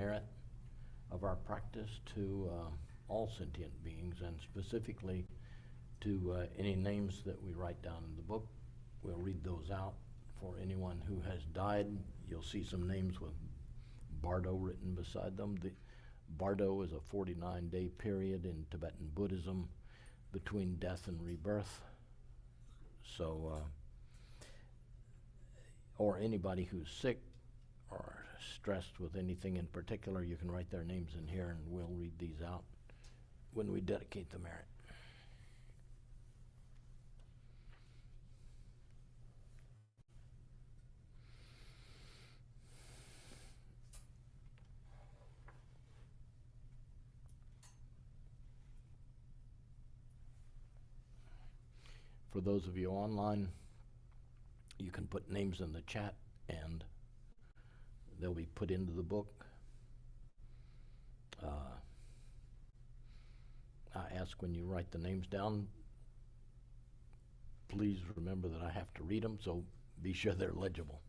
merit of our practice to all sentient beings, and specifically to any names that we write down in the book. We'll read those out. For anyone who has died, you'll see some names with Bardo written beside them. The Bardo is a 49-day period in Tibetan Buddhism between death and rebirth. So, or anybody who's sick or stressed with anything in particular, you can write their names in here and we'll read these out when we dedicate the merit. For those of you online, you can put names in the chat and they'll be put into the book. I ask when you write the names down, please remember that I have to read them, so be sure they're legible.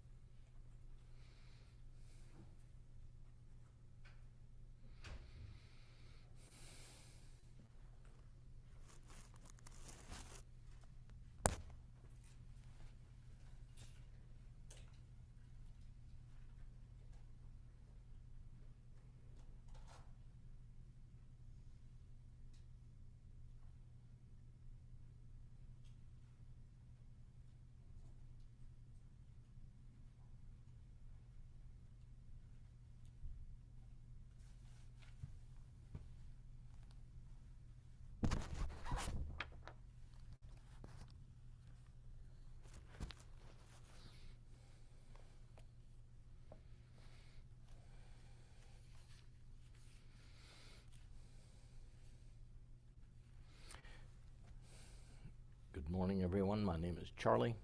Good morning, everyone. My name is Charlie.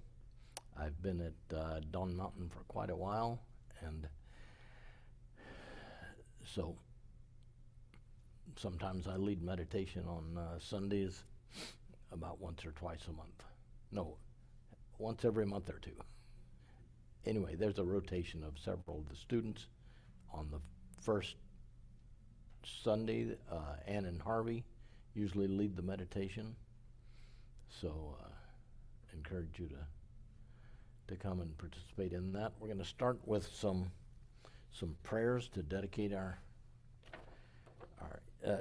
I've been at Dawn Mountain for quite a while, and so sometimes I lead meditation on Sundays about once or twice a month. No, once every month or two. Anyway, there's a rotation of several of the students. On the first Sunday, Ann and Harvey usually lead the meditation. So encourage you to come and participate in that. We're going to start with some prayers to dedicate our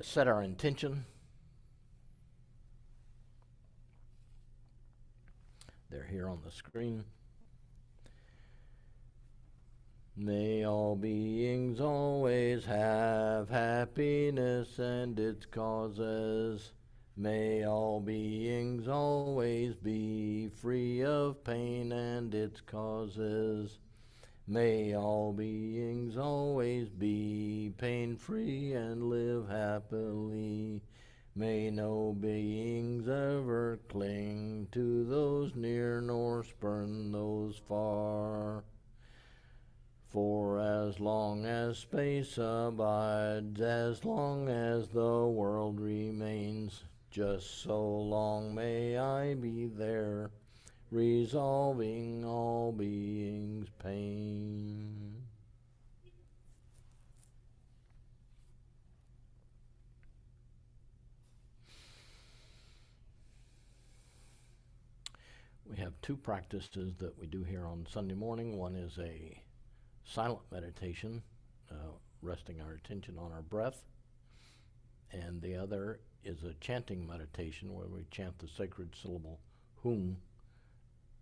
set our intention. They're here on the screen. May all beings always have happiness and its causes. May all beings always be free of pain and its causes. May all beings always be pain-free and live happily. May no beings ever cling to those near nor spurn those far. For as long as space abides, as long as the world remains, just so long may I be there, resolving all beings' pain. We have two practices that we do here on Sunday morning. One is a silent meditation, resting our attention on our breath, and the other is a chanting meditation where we chant the sacred syllable Hoong,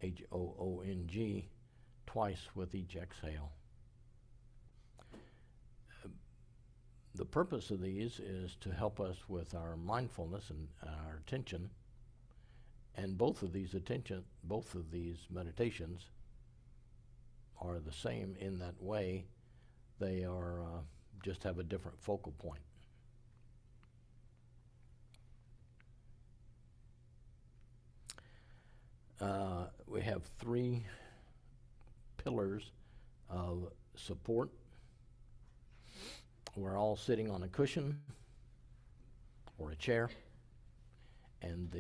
H-O-O-N-G, twice with each exhale. The purpose of these is to help us with our mindfulness and our attention, and both of these meditations are the same in that way. They are just have a different focal point. We have three pillars of support. We're all sitting on a cushion or a chair, and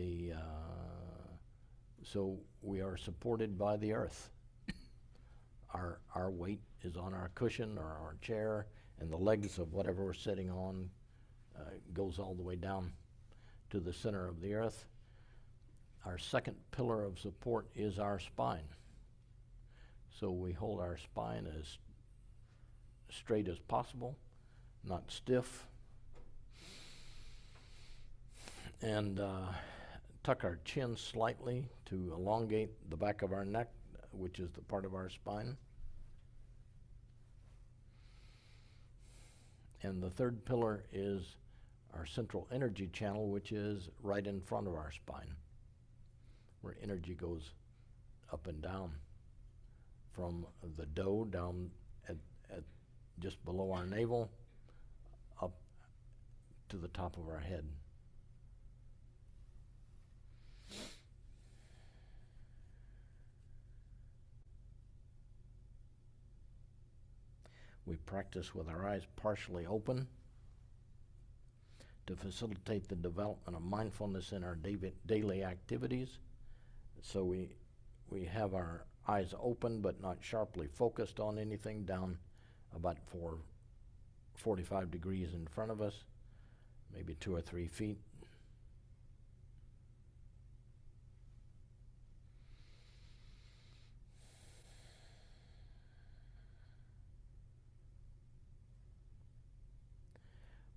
so we are supported by the earth. Our weight is on our cushion or our chair, and the legs of whatever we're sitting on goes all the way down to the center of the earth. Our second pillar of support is our spine. So we hold our spine as straight as possible, not stiff, and tuck our chin slightly to elongate the back of our neck, which is the part of our spine. And the third pillar is our central energy channel, which is right in front of our spine, where energy goes up and down from the dough down at just below our navel up to the top of our head. We practice with our eyes partially open to facilitate the development of mindfulness in our daily activities. So we have our eyes open but not sharply focused on anything, down about 45 degrees in front of us, maybe 2 or 3 feet.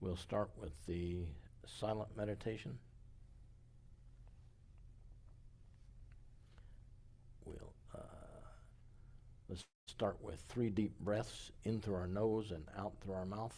We'll start with the silent meditation. Let's start with 3 deep breaths in through our nose and out through our mouth.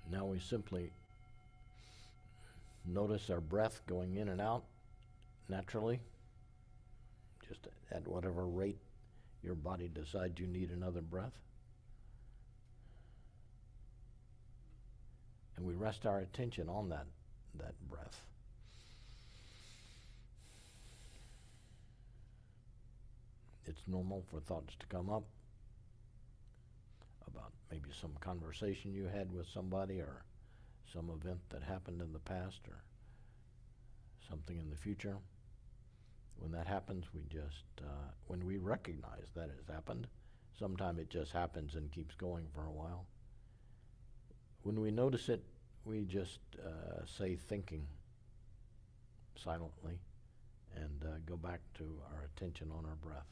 Now we simply notice our breath going in and out naturally, just at whatever rate your body decides you need another breath. And we rest our attention on that breath. It's normal for thoughts to come up about maybe some conversation you had with somebody, or some event that happened in the past, or something in the future. When that happens, we just, when we recognize that has happened, sometimes it just happens and keeps going for a while. When we notice it, we just say thinking silently and go back to our attention on our breath.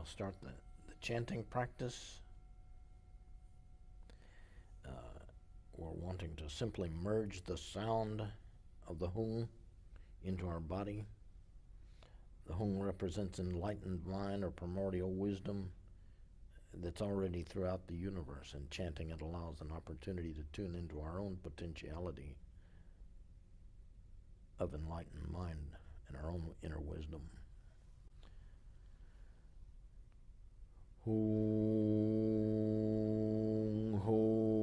start the chanting practice. We're wanting to simply merge the sound of the hung into our body. The hung represents enlightened mind or primordial wisdom that's already throughout the universe, and chanting it allows an opportunity to tune into our own potentiality of enlightened mind and our own inner wisdom. Hung, hung,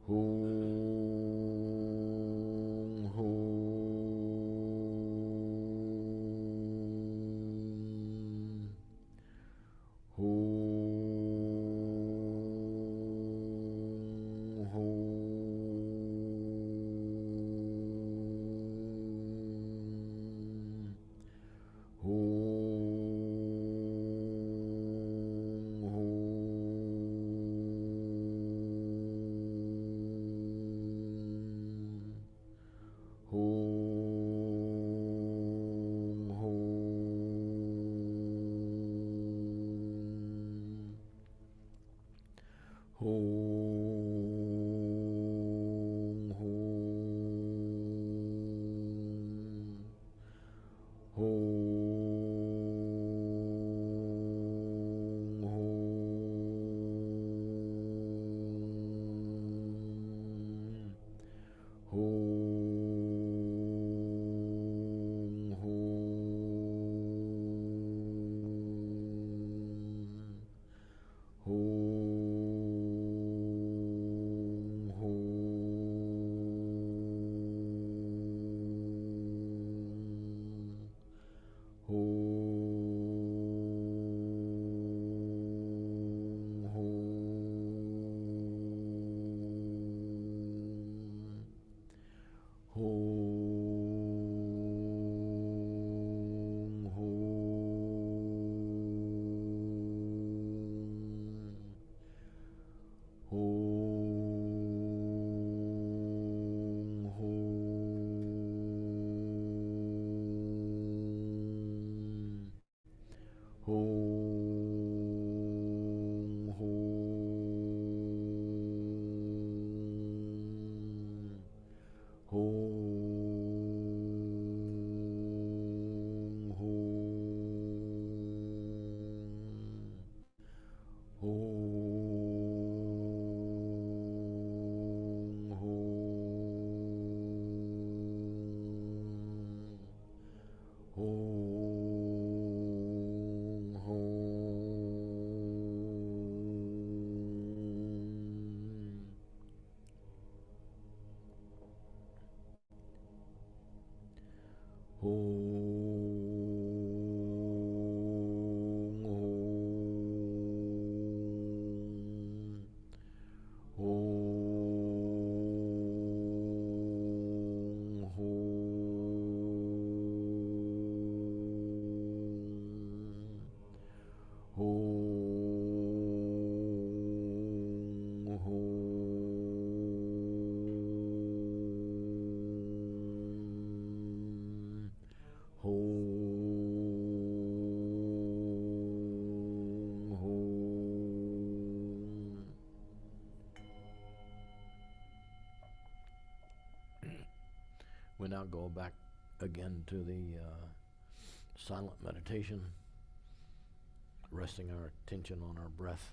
hung, hung, hung, hung. We now go back again to the silent meditation, resting our attention on our breath.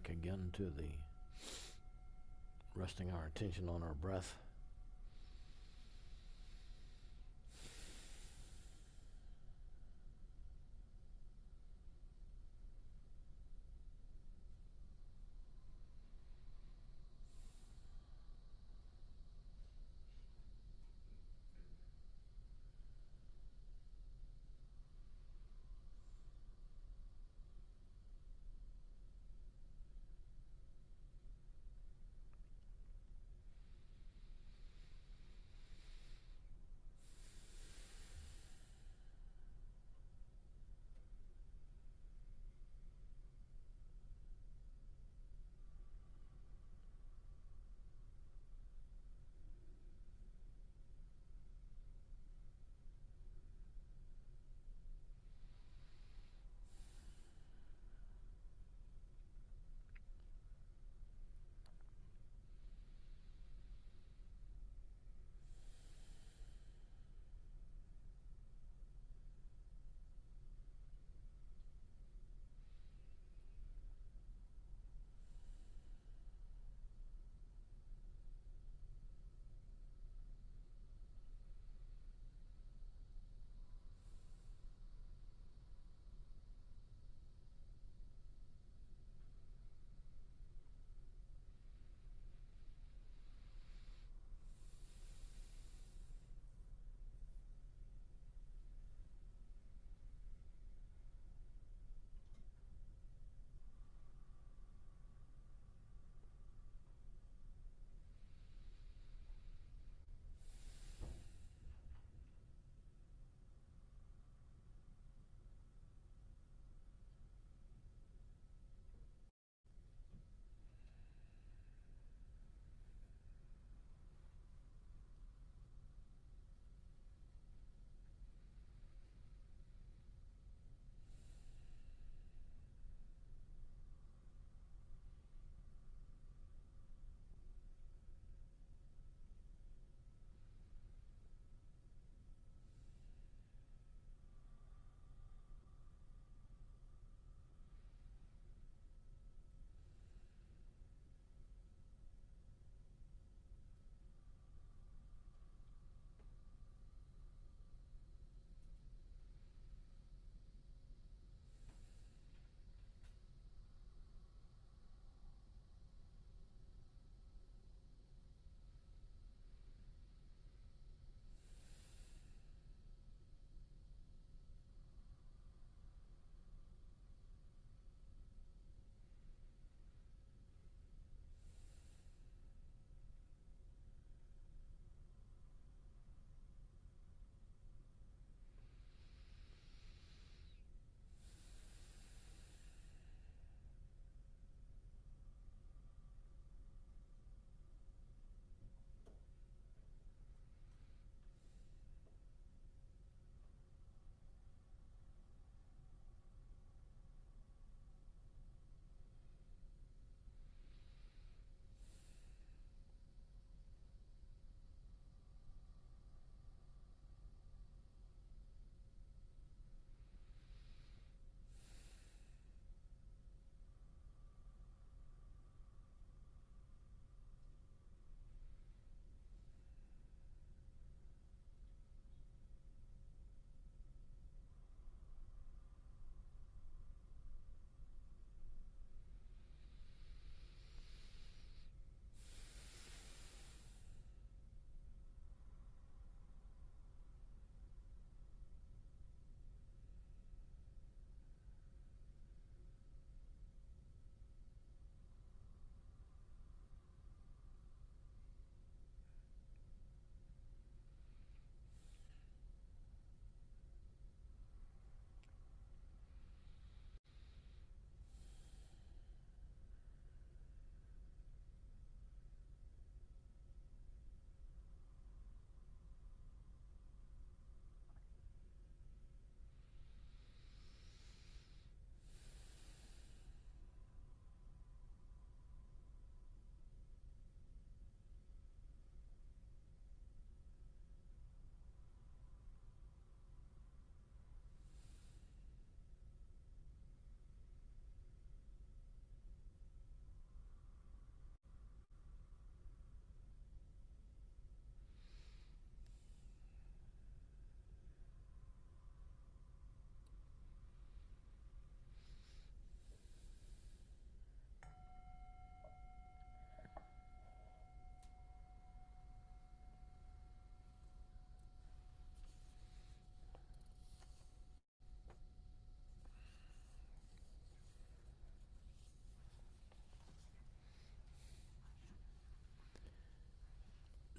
back again to the resting our attention on our breath.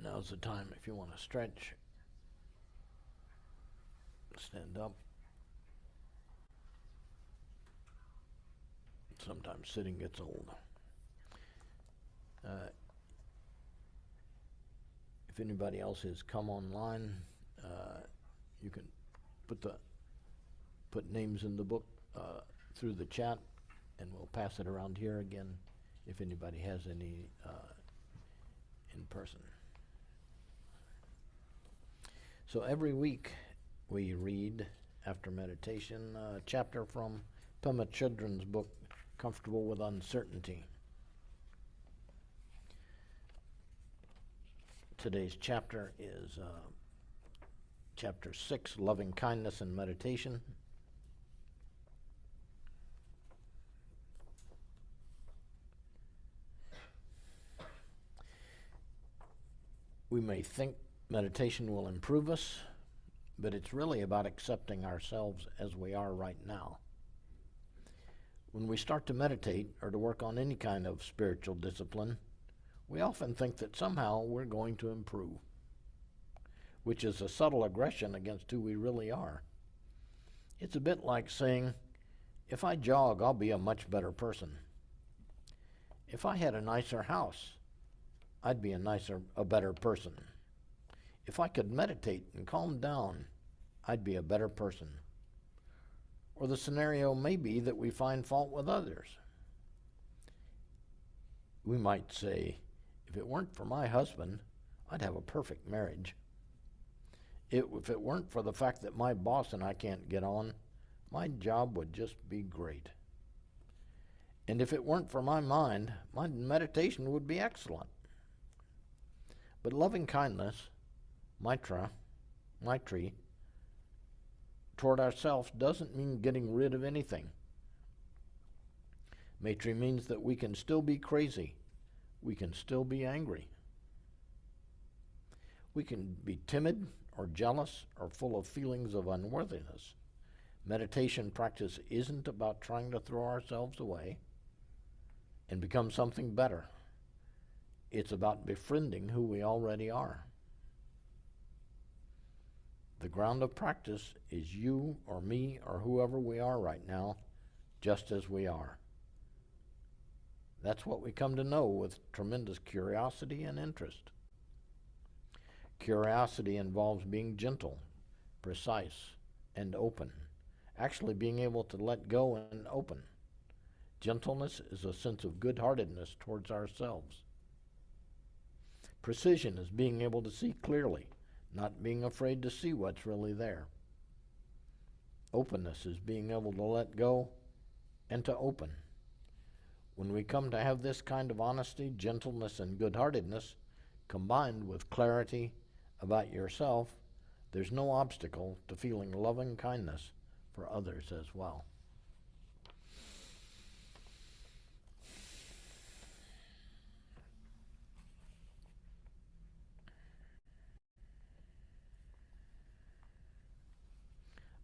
Now's the time if you want to stretch. Stand up. Sometimes sitting gets old. If anybody else has come online, you can put names in the book through the chat, and we'll pass it around here again if anybody has any in person. So every week we read, after meditation, a chapter from Pema Chodron's book, Comfortable with Uncertainty. Today's chapter is chapter 6, Loving Kindness and Meditation. We may think meditation will improve us, but it's really about accepting ourselves as we are right now. When we start to meditate or to work on any kind of spiritual discipline, we often think that somehow we're going to improve, which is a subtle aggression against who we really are. It's a bit like saying, if I jog, I'll be a much better person. If I had a nicer house, I'd be a better person. If I could meditate and calm down, I'd be a better person. Or the scenario may be that we find fault with others. We might say, if it weren't for my husband, I'd have a perfect marriage. If it weren't for the fact that my boss and I can't get on, my job would just be great. And if it weren't for my mind, my meditation would be excellent. But loving kindness, Maitri, toward ourselves doesn't mean getting rid of anything. Maitri means that we can still be crazy. We can still be angry. We can be timid or jealous or full of feelings of unworthiness. Meditation practice isn't about trying to throw ourselves away and become something better. It's about befriending who we already are. The ground of practice is you or me or whoever we are right now, just as we are. That's what we come to know with tremendous curiosity and interest. Curiosity involves being gentle, precise, and open, actually being able to let go and open. Gentleness is a sense of good-heartedness towards ourselves. Precision is being able to see clearly, not being afraid to see what's really there. Openness is being able to let go and to open. When we come to have this kind of honesty, gentleness, and good-heartedness, combined with clarity about yourself, there's no obstacle to feeling loving kindness for others as well.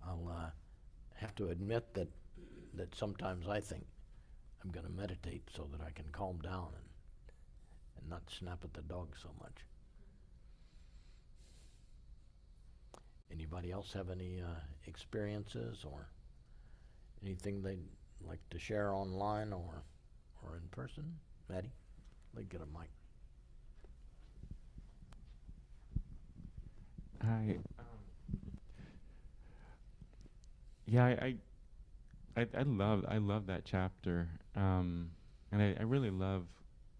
I'll have to admit that sometimes I think I'm going to meditate so that I can calm down and not snap at the dog so much. Anybody else have any experiences or anything they'd like to share online or in person? Maddie, let's get a mic. Hi. Yeah, I love that chapter, and I really love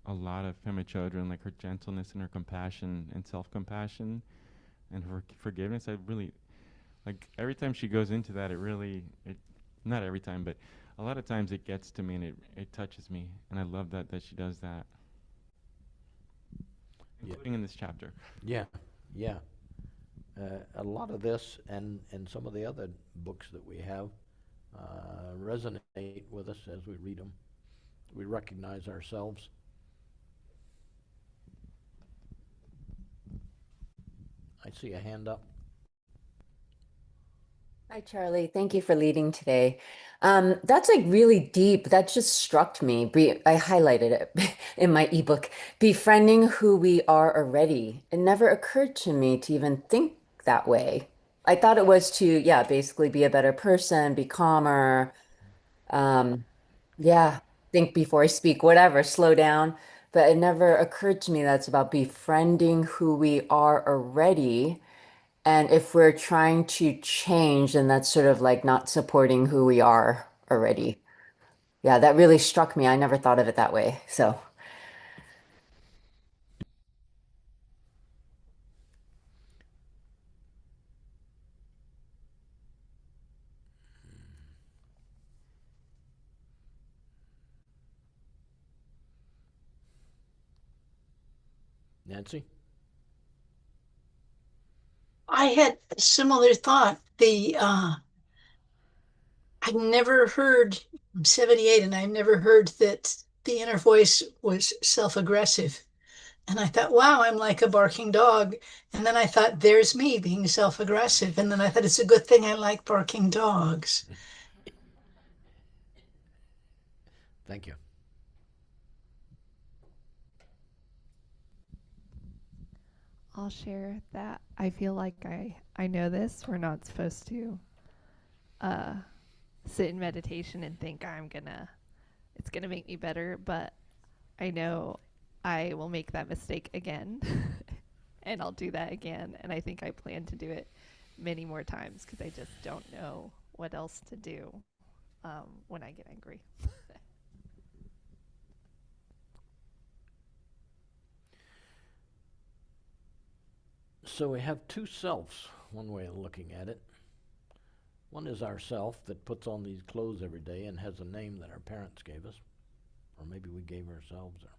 a lot of Pema Chodron, like her gentleness and her compassion and self-compassion, and her forgiveness. I really like every time she goes into that. It not every time, but a lot of times it gets to me and it touches me, and I love that she does that, including in this chapter. Yeah. A lot of this and some of the other books that we have resonate with us as we read them. We recognize ourselves. I see a hand up. Hi, Charlie. Thank you for leading today. That's like really deep. That just struck me. I highlighted it in my ebook. Befriending who we are already. It never occurred to me to even think that way. I thought it was to, yeah, basically be a better person, be calmer. Um, yeah, think before I speak, whatever, slow down. But it never occurred to me that's about befriending who we are already. And if we're trying to change, then that's sort of like not supporting who we are already. Yeah, that really struck me. I never thought of it that way. So, Nancy? I had a similar thought. I've never heard, I'm 78 and I've never heard that the inner voice was self-aggressive. And I thought, wow, I'm like a barking dog. And then I thought, there's me being self-aggressive. And then I thought, it's a good thing I like barking dogs. Thank you. I'll share that I feel like I know this. We're not supposed to uh, sit in meditation and think it's gonna make me better, but I know I will make that mistake again, and I'll do that again. And I think I plan to do it many more times because I just don't know what else to do when I get angry. So we have two selves, one way of looking at it. One is our self that puts on these clothes every day and has a name that our parents gave us, or maybe we gave ourselves, or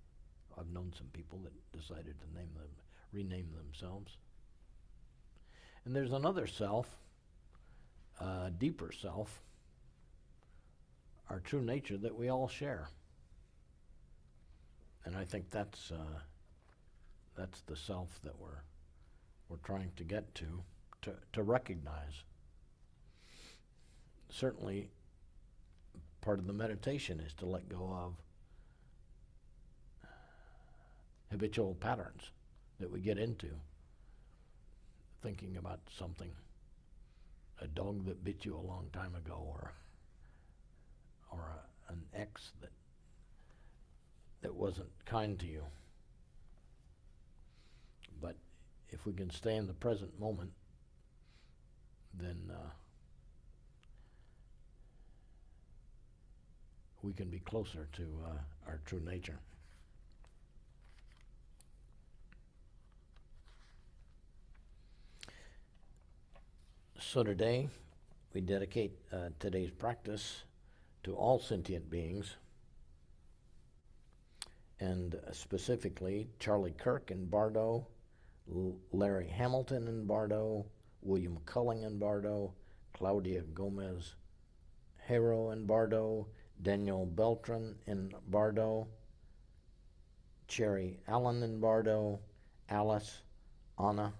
I've known some people that decided to rename themselves. And there's another self, a deeper self, our true nature that we all share. And I think that's the self that we're trying to get to recognize. Certainly, part of the meditation is to let go of habitual patterns that we get into, thinking about something, a dog that bit you a long time ago, or an ex that wasn't kind to you. But if we can stay in the present moment, then we can be closer to our true nature. So today, we dedicate today's practice to all sentient beings, and specifically Charlie Kirk in Bardo, Larry Hamilton in Bardo, William Culling in Bardo, Claudia Gomez Hero in Bardo, Daniel Beltran in Bardo, Cherry Allen in Bardo, Alice, Anna,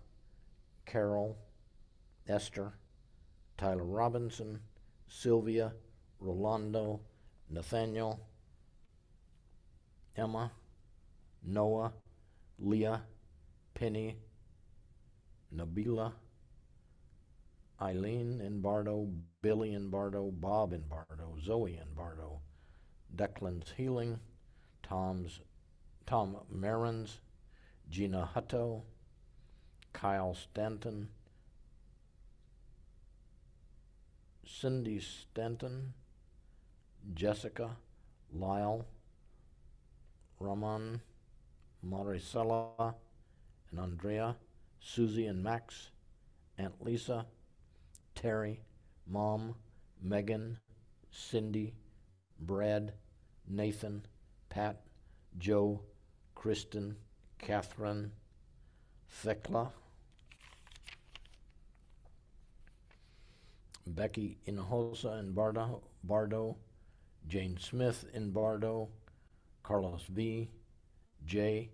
Carol, Esther, Tyler Robinson, Sylvia, Rolando, Nathaniel, Emma, Noah, Leah, Penny, Nabila, Eileen in Bardo, Billy in Bardo, Bob in Bardo, Zoe in Bardo, Declan's Healing, Tom Marins, Gina Hutto, Kyle Stanton, Cindy Stanton, Jessica, Lyle, Raman, Maricela, and Andrea, Susie and Max, Aunt Lisa, Terry, Mom, Megan, Cindy, Brad, Nathan, Pat, Joe, Kristen, Catherine, Thekla, Becky Hinojosa in Bardo, Jane Smith in Bardo, Carlos V, Jay,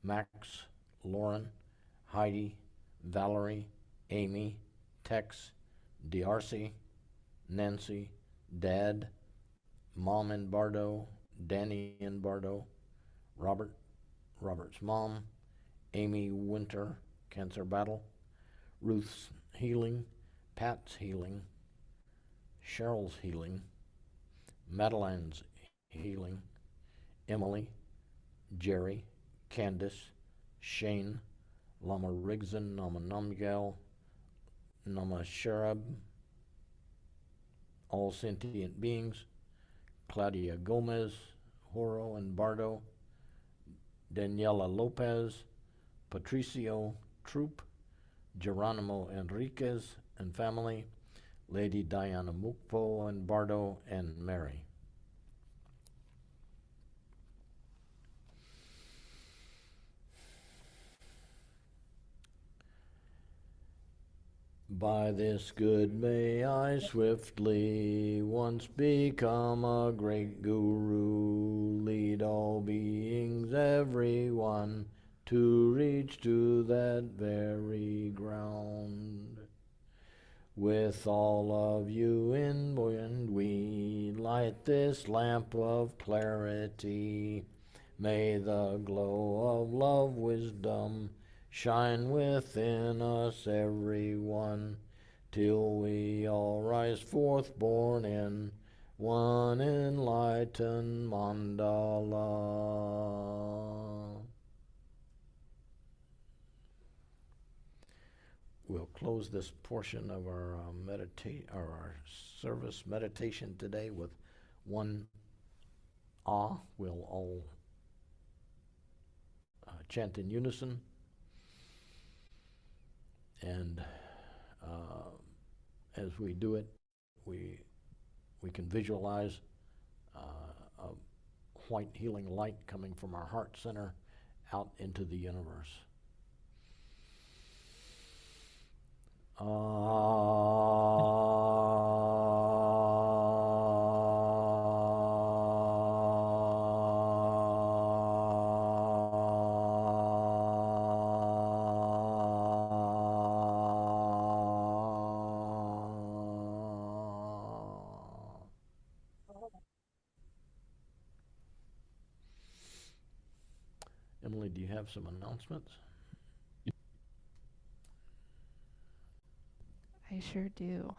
Max, Lauren, Heidi, Valerie, Amy, Tex, D'Arcy, Nancy, Dad, Mom in Bardo, Danny in Bardo, Robert, Robert's mom, Amy Winter, cancer battle, Ruth's healing, Pat's healing, Cheryl's healing, Madeline's healing, Emily, Jerry, Candace, Shane, Lama Rigson, Nama Namgyal, Nama Sharab, all sentient beings, Claudia Gomez, Horo and Bardo, Daniela Lopez, Patricio Troop, Geronimo Enriquez and family, Lady Diana Mukpo and Bardo, and Mary. By this good may I swiftly once become a great guru, lead all beings, everyone, to reach to that very ground. With all of you in and we light this lamp of clarity. May the glow of love, wisdom, shine within us everyone, till we all rise forth born in one enlightened mandala. We'll close this portion of our our service meditation today with one ah. We'll all chant in unison, and as we do it, we can visualize a white healing light coming from our heart center out into the universe. Emily, do you have some announcements? I sure do.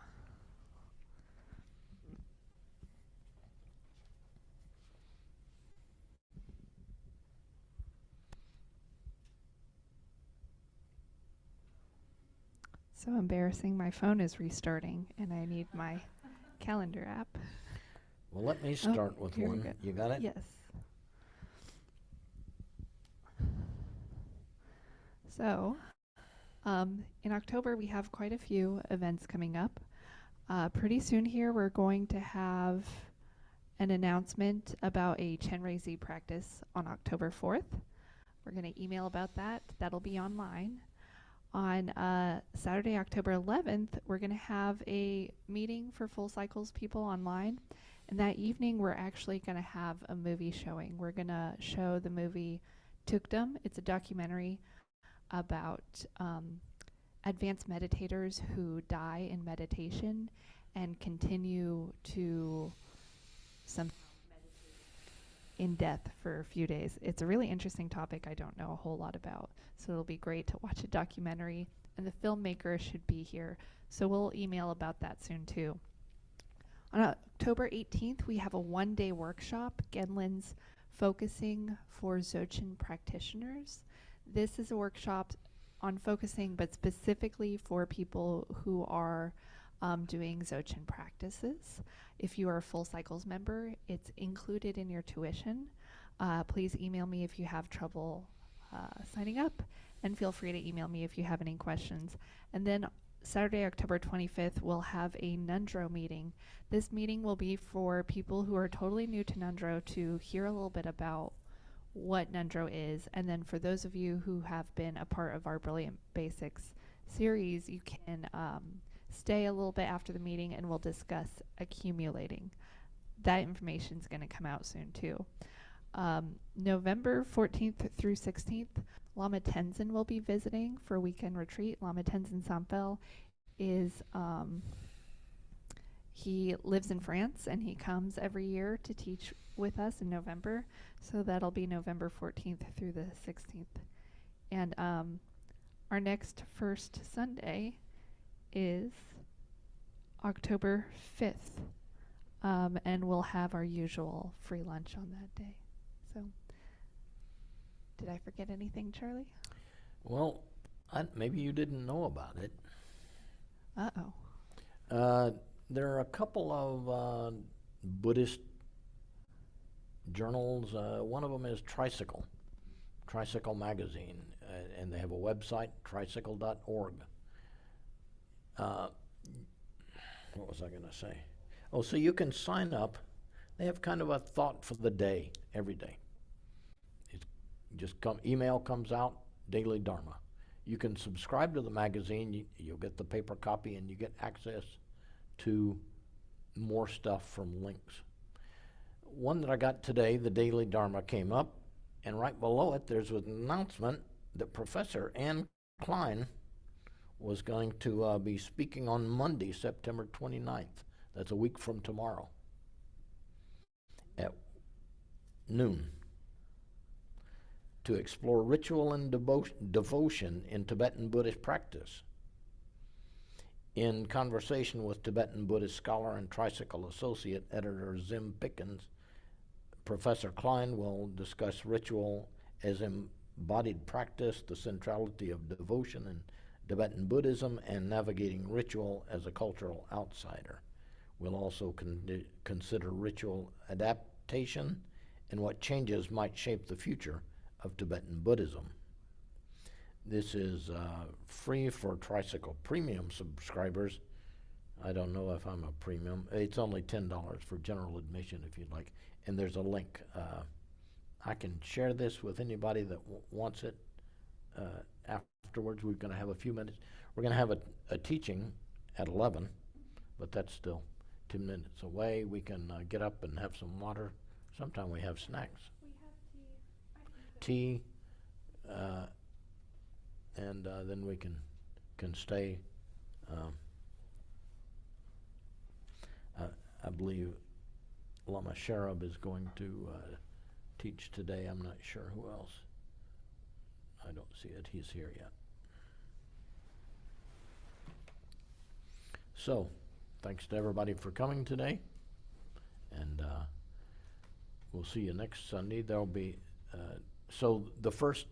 So embarrassing, my phone is restarting and I need my calendar app. Well, let me start with here we one. go. You got it? Yes. So, in October, we have quite a few events coming up. Pretty soon here, we're going to have an announcement about a Chenrezig practice on October 4th. We're going to email about that. That'll be online. On Saturday, October 11th, we're going to have a meeting for Full Cycles people online. And that evening, we're actually going to have a movie showing. We're going to show the movie Tukdum. It's a documentary about advanced meditators who die in meditation and continue to somehow meditate in death for a few days. It's a really interesting topic I don't know a whole lot about, so it'll be great to watch a documentary, and the filmmaker should be here, so we'll email about that soon too. On October 18th, we have a one-day workshop, Genlin's Focusing for Dzogchen Practitioners. This is a workshop on focusing, but specifically for people who are doing Dzogchen practices. If you are a Full Cycles member, it's included in your tuition. Please email me if you have trouble signing up, and feel free to email me if you have any questions. And then Saturday, October 25th, we'll have a Nundro meeting. This meeting will be for people who are totally new to Nundro to hear a little bit about what Nundro is, and then for those of you who have been a part of our Brilliant Basics series, you can stay a little bit after the meeting and we'll discuss accumulating. That information is going to come out soon too. November 14th through 16th, Lama Tenzin will be visiting for a weekend retreat. Lama Tenzin Samphel is He lives in France and he comes every year to teach with us in November. So that'll be November 14th through the 16th. And our next first Sunday is October 5th. And we'll have our usual free lunch on that day. So, did I forget anything, Charlie? Well, maybe you didn't know about it. Uh-oh. There are a couple of Buddhist journals. One of them is Tricycle Magazine, and they have a website, tricycle.org. What was I going to say? Oh, so you can sign up. They have kind of a thought for the day every day. It's just email comes out, Daily Dharma. You can subscribe to the magazine. You'll get the paper copy, and you get access to more stuff from links. One that I got today, the Daily Dharma, came up, and right below it there's an announcement that Professor Ann Klein was going to be speaking on Monday, September 29th. That's a week from tomorrow at noon, to explore ritual and devotion in Tibetan Buddhist practice. In conversation with Tibetan Buddhist scholar and Tricycle Associate Editor Zim Pickens, Professor Klein will discuss ritual as embodied practice, the centrality of devotion in Tibetan Buddhism, and navigating ritual as a cultural outsider. We'll also consider ritual adaptation and what changes might shape the future of Tibetan Buddhism. This is free for Tricycle Premium subscribers. I don't know if I'm a premium. It's only $10 for general admission if you'd like. And there's a link. I can share this with anybody that wants it afterwards. We're going to have a few minutes. We're going to have a teaching at 11, but that's still 10 minutes away. We can get up and have some water. Sometime we have snacks. We have Tea. And then we can stay. I believe Lama Sharab is going to teach today. I'm not sure who else. I don't see it. He's here yet. So, thanks to everybody for coming today. And we'll see you next Sunday. There'll be, so the first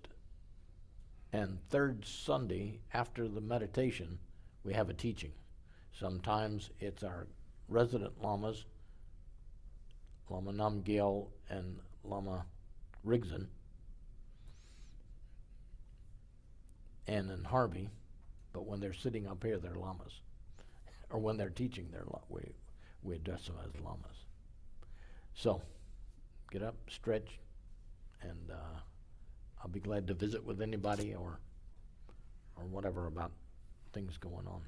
and third Sunday after the meditation, we have a teaching. Sometimes it's our resident lamas, Lama Namgyal and Lama Rigzin, and in Harvey, but when they're sitting up here, they're lamas. Or when they're teaching, we address them as lamas. So, get up, stretch, and I'll be glad to visit with anybody or whatever about things going on.